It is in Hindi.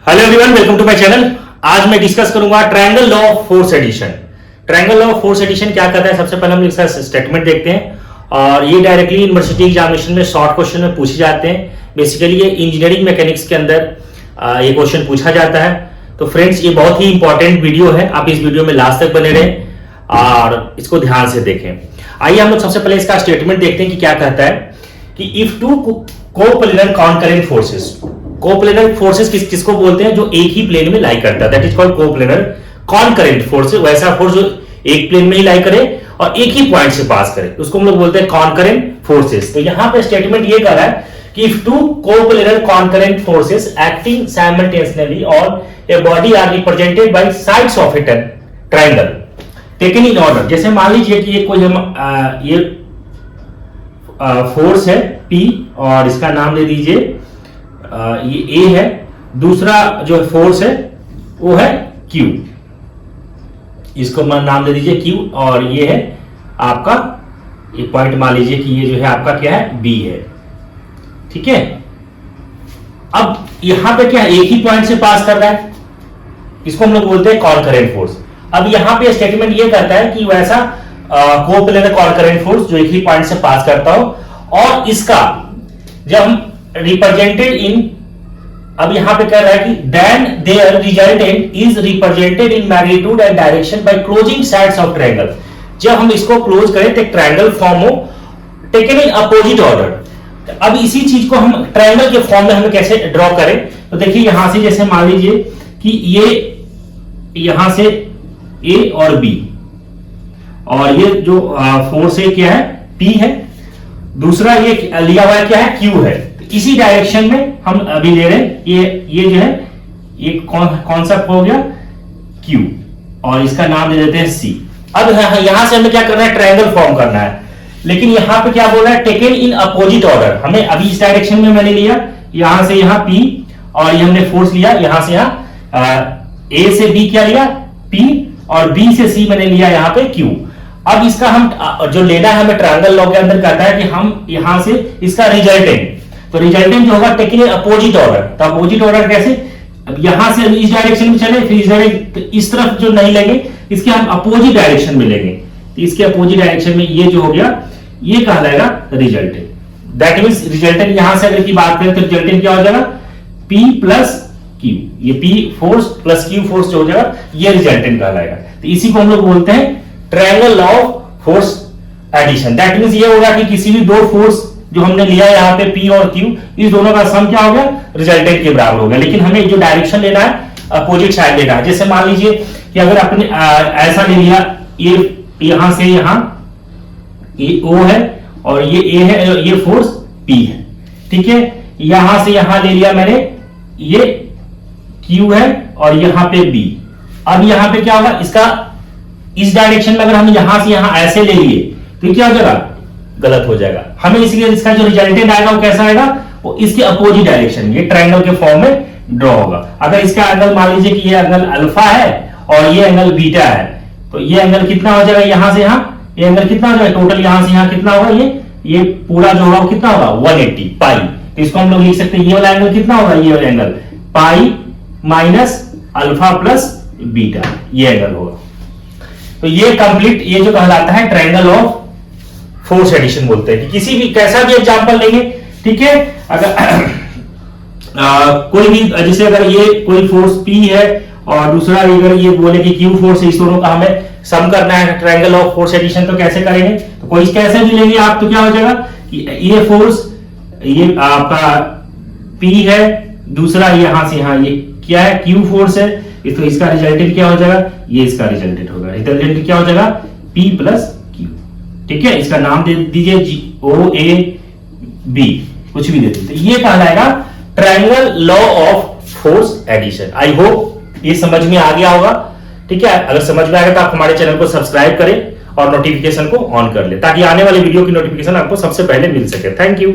Hello everyone, welcome to my channel. आज मैं डिस्कस करूंगा triangle law of force addition. Triangle law of force addition क्या कहता है? सबसे पहले हम इसका स्टेटमेंट देखते हैं और ये डायरेक्टली यूनिवर्सिटी एग्जामिनेशन में शॉर्ट क्वेश्चन में पूछे जाते हैं। बेसिकली ये इंजीनियरिंग मैकेनिक्स के अंदर ये क्वेश्चन पूछा जाता है। तो फ्रेंड्स, ये बहुत ही इंपॉर्टेंट वीडियो है, आप इस वीडियो में लास्ट तक बने रहें और इसको ध्यान से देखें। आइए हम लोग सबसे पहले इसका स्टेटमेंट देखते हैं कि क्या कहता है कि if two coplanar concurrent forces, coplanar forces किसको बोलते हैं? जो एक ही प्लेन में लाई करता है, that is called coplanar concurrent forces. वैसा फोर्स जो एक प्लेन में ही लाई करे और एक ही पॉइंट से पास करे, उसको हम लोग बोलते हैं कॉनकरेंट फोर्सेस। तो यहां पे स्टेटमेंट ये कर रहा है कि if two coplanar concurrent forces acting simultaneously on a body are represented by sides of a triangle taken in order. जैसे मान लीजिए कि ये कोई हम ये फोर्स है P और इसका नाम दे दीजिए ये A है, दूसरा जो फोर्स है वो है Q, इसको नाम दे दीजिए Q, और ये है आपका ये पॉइंट मान लीजिए कि ये जो है आपका क्या है B है, ठीक है। अब यहां पे क्या है, एक ही पॉइंट से पास कर रहा है, इसको हम लोग बोलते हैं कॉनकरेंट फोर्स। अब यहां पे स्टेटमेंट ये कहता है कि वैसा कोप्लेनर कॉनकरेंट फोर्स जो एक ही पॉइंट से पास करता हो और इसका जब हम रिप्रेजेंटेड इन, अब यहां पे कह रहा है कि then their resultant is represented in magnitude and direction by closing sides of triangle. जब हम इसको क्लोज करें तो ट्रायंगल फॉर्म हो टेकन इन अपोजिट ऑर्डर। अब इसी चीज को हम ट्रायंगल के फॉर्म में हमें कैसे ड्रॉ करें? तो देखिए यहां से जैसे मान लीजिए कि ये यहां से A और B, और ये जो फोर्स है क्या है P है, दूसरा ये लिया हुआ है क्या है Q है। तो इसी डायरेक्शन में हम अभी ले रहे हैं ये जो है ये कौन सा हो गया Q, और इसका नाम दे देते हैं C। अब यहां से हमें क्या करना है, ट्रायंगल फॉर्म करना है, लेकिन यहां पे क्या बोल रहा है, टेकन इन अपोजिट ऑर्डर। हमें अभी इस डायरेक्शन में मैंने लिया यहां से यहां P, और ये हमने फोर्स लिया यहां से यहां A से B क्या लिया P, और B से C मैंने लिया यहां पे Q। अब इसका हम जो लेना है हमें ट्रायंगल लॉ के अंदर कहता है कि हम यहां से इसका रिजल्टेंट, तो रिजल्टेंट जो होगा टेकन इन अपोजिट ऑर्डर। तो अपोजिट ऑर्डर कैसे? अब यहां से इस डायरेक्शन में चले, फिर इस तरफ जो नहीं लेंगे इसके हम अपोजिट डायरेक्शन में लेंगे, तो इसके अपोजिट डायरेक्शन में ये जो हो गया ये कहलाएगा रिजल्टेंट। दैट मींस रिजल्टेंट यहां से अगर की बात करें तो रिजल्टेंट क्या हो जाएगा P प्लस Q, ये P force plus Q force जो हो जाएगा ये रिजल्टेंट कहलाएगा। तो इसी को हम लोग बोलते हैं triangle law of force addition. That means ये होगा कि किसी भी दो फोर्स जो हमने लिया यहाँ पे P और Q, इस दोनों का सम क्या हो गया, रिजल्टेंट के बराबर हो गया। लेकिन हमें जो डायरेक्शन लेना है अपोजिट साइड लेना है। जैसे मान लीजिए कि अगर आपने ऐसा ले लिया, ये यहां से यहां ये O है और ये A है, ये फोर्स P है, ठीक है। यहां से यहां ले लिया मैंने, ये Q है और यहां पे B। अब यहां पे क्या होगा, इसका इस डायरेक्शन में अगर हम यहां से यहां ऐसे ले लिए तो क्या हो जाएगा, गलत हो जाएगा। हमें इसलिए इसका जो रिजल्टेंट आएगा वो कैसा आएगा, वो इसके अपोजिट डायरेक्शन, ये ट्रायंगल के फॉर्म में ड्रॉ होगा। अगर इसका एंगल मान लीजिए कि ये एंगल अल्फा है और ये एंगल बीटा है, तो ये एंगल कितना हो जाएगा, यहां से यहां ये एंगल कितना हो जाएगा, टोटल यहां से यहां कितना होगा, ये पूरा जो होगा वो कितना होगा 180 पाई। तो इसको हम लोग लिख सकते हैं ये वाला एंगल कितना होगा, ये वाला angle pi minus alpha plus beta, ये एंगल होगा। तो ये कंप्लीट, ये जो कहलाता है ट्रायंगल ऑफ फोर्स एडिशन बोलते हैं। कि किसी भी कैसा भी एग्जांपल लेंगे, ठीक है, अगर कोई भी, जैसे अगर ये कोई फोर्स P है और दूसरा अगर ये बोले कि Q फोर्स है, इस दोनों का हमें सम करना है ट्रायंगल ऑफ फोर्स एडिशन, तो कैसे करेंगे? तो कोई कैसे भी लेंगे आप, तो क्या हो जाएगा कि ये फोर्स ये आपका P है, दूसरा यहां से यहां ये क्या है Q फोर्स है, तो इसका रिजल्टेंट क्या हो जाएगा, ये इसका रिजल्टेंट होगा। रिजल्टेंट क्या हो जाएगा P प्लस Q, ठीक है। इसका नाम दे दीजिए OAB, कुछ भी दे दीजिए। ये कहलाएगा triangle law of force addition. I hope ये समझ में आ गया होगा, ठीक है। अगर समझ में आ गया तो आप हमारे चैनल को सब्सक्राइब करें और नोटिफिकेशन को ऑन कर ले, ताकि आने वाले वीडियो की नोटिफिकेशन आपको सबसे पहले मिल सके। Thank you.